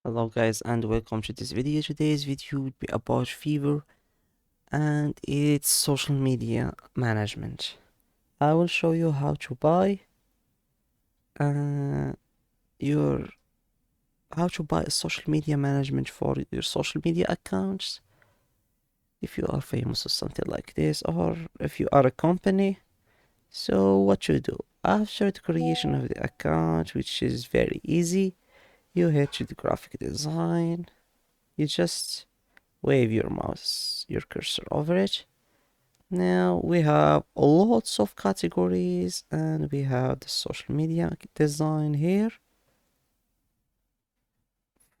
Hello guys and welcome to this video. Today's video will be about Fiverr and its social media management. I will show you how to buy uh, your a social media management for your social media accounts if you are famous or something like this, or if you are a company. So what you do after the creation of the account, which is very easy, you head to the graphic design. You just wave your cursor over it. Now we have lots of categories and we have the social media design here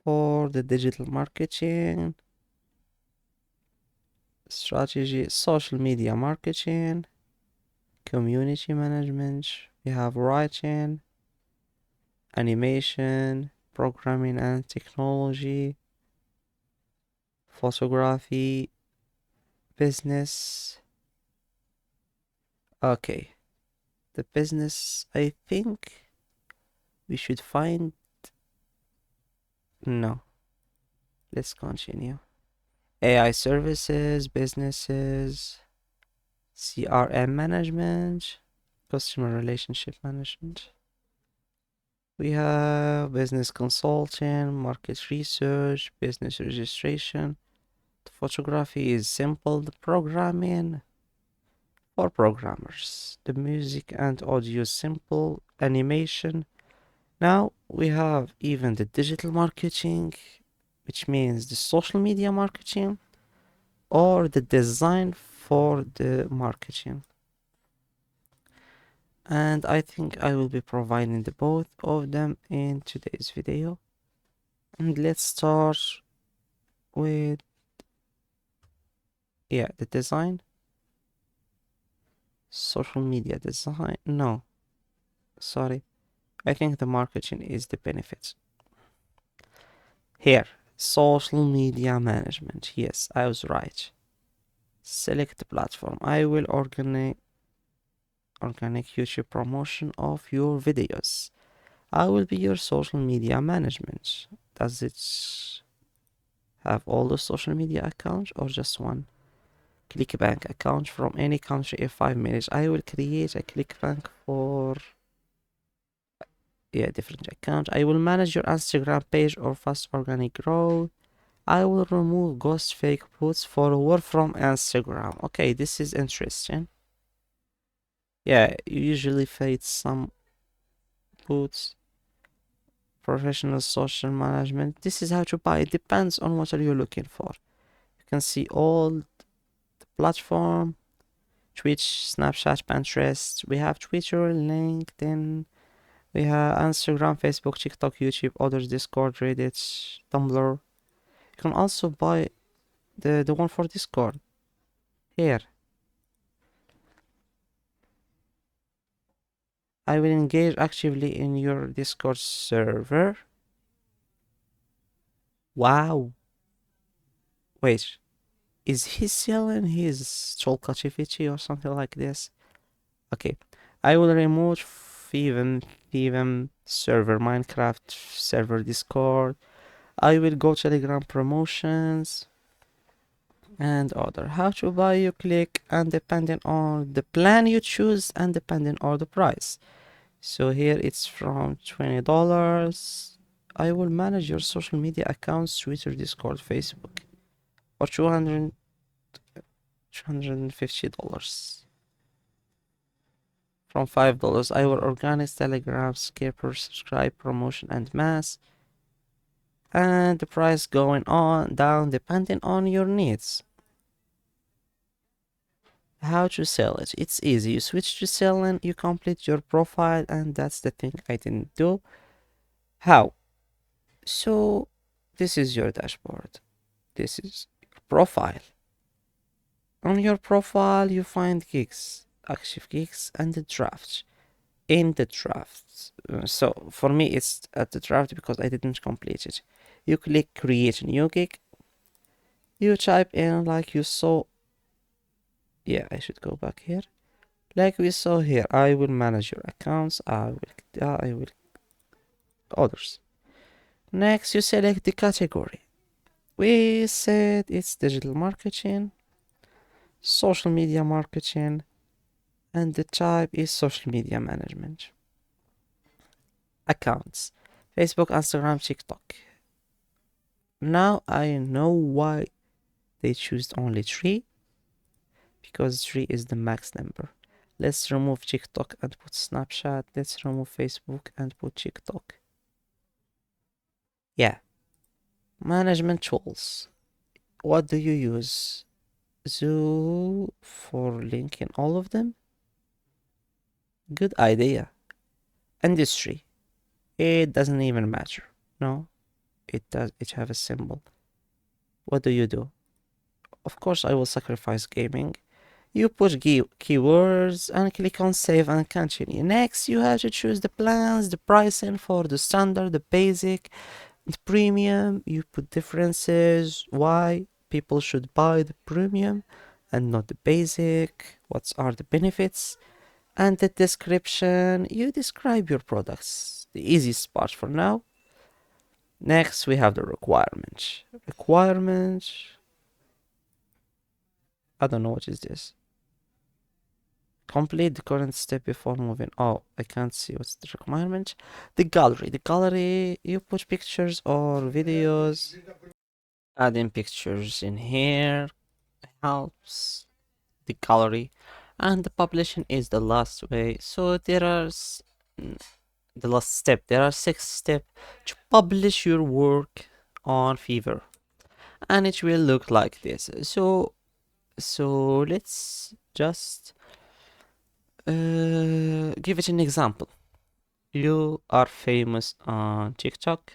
for the digital marketing strategy, social media marketing, community management. We have writing, animation, programming and technology, photography, business. Okay, the business, I think we should find. No, let's continue. AI services, businesses, CRM management, customer relationship management. We have business consulting, market research, business registration. The photography is simple. The programming for programmers. The music and audio simple. Animation. Now we have even the digital marketing, which means the social media marketing or the design for the marketing. And I think I will be providing the both of them in today's video. And let's start with the design. Social media design. No, sorry. I think the marketing is the benefits. Here, social media management. Yes, I was right. Select the platform. I will organic YouTube promotion of your videos. I will be your social media management. Does it have all the social media accounts or just one? ClickBank account from any country in 5 minutes. I will create a ClickBank for different account. I will manage your Instagram page or fast organic growth. I will remove ghost fake posts for work from Instagram. Okay, this is interesting. Yeah, you usually fade some posts. Professional social management. This is how to buy. It depends on what are you looking for. You can see all the platform, Twitch, Snapchat, Pinterest. We have Twitter, LinkedIn. We have Instagram, Facebook, TikTok, YouTube, others, Discord, Reddit, Tumblr. You can also buy the one for Discord. Here. I will engage actively in your Discord server. Wow. Wait. Is he selling his activity or something like this? Okay. I will remove Fiverr server, Minecraft server, Discord. I will go Telegram promotions and other. How to buy, you click, and depending on the plan you choose and depending on the price. So here it's from $20. I will manage your social media accounts, Twitter, Discord, Facebook for $250. From $5, I will organize Telegram, skipper, subscribe, promotion, and mass. And the price going on down depending on your needs. How to sell it? It's easy. You switch to selling, you complete your profile, and that's the thing I didn't do. How? So this is your dashboard. This is your profile. On your profile, you find gigs, active gigs, and the drafts. In the drafts, so for me, it's at the draft because I didn't complete it. You click create a new gig. You type in like you saw. Yeah, I should go back here. Like we saw here, I will manage your accounts. I will others. Next, you select the category. We said it's digital marketing, social media marketing, and the type is social media management. Accounts: Facebook, Instagram, TikTok. Now I know why they choose only 3, because 3 is the max number. Let's remove TikTok and put Snapchat. Let's remove Facebook and put TikTok. Yeah. Management tools. What do you use? Zoo for linking all of them? Good idea. Industry. It doesn't even matter. No, it does. It have a symbol. What do you do? Of course, I will sacrifice gaming. You put keywords and click on save and continue. Next, you have to choose the plans, the pricing for the standard, the basic, the premium. You put differences, why people should buy the premium and not the basic, what are the benefits, and the description. You describe your products. The easiest part for now. Next, we have the requirements. Requirements. I don't know what is this. Complete the current step before moving. Oh, I can't see what's the requirement. The gallery. The gallery, you put pictures or videos. Adding pictures in here helps. The gallery. And the publishing is the last way. So there are the last step. There are 6 steps to publish your work on Fiverr. And it will look like this. So let's just give it an example. You are famous on TikTok.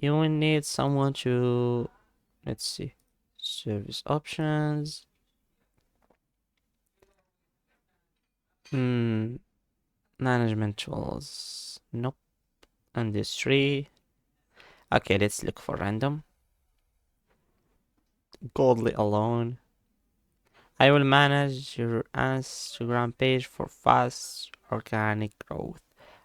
You will need someone to, let's see, service options. Management tools. Nope. Industry. Okay, let's look for random. Godly alone. I will manage your Instagram page for fast organic growth.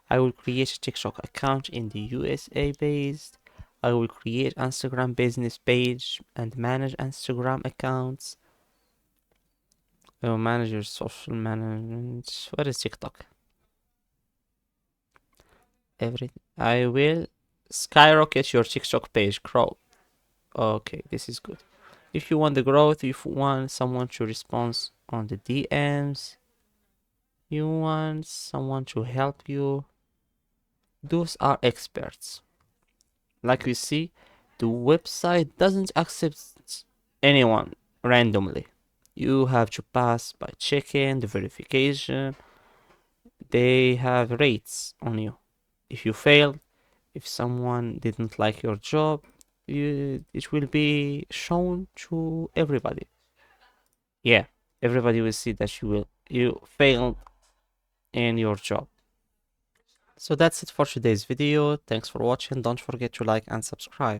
I will create a TikTok account in the USA based. I will create Instagram business page and manage Instagram accounts. I will manage your social management. What is TikTok? Everything. I will skyrocket your TikTok page growth. Okay, this is good. If you want the growth, if you want someone to respond on the DMs, you want someone to help you, those are experts. Like we see, the website doesn't accept anyone randomly. You have to pass by checking the verification. They have rates on you. If you fail, if someone didn't like your job, it will be shown to everybody. Yeah, everybody will see that you failed in your job. So that's it for today's video. Thanks for watching. Don't forget to like and subscribe.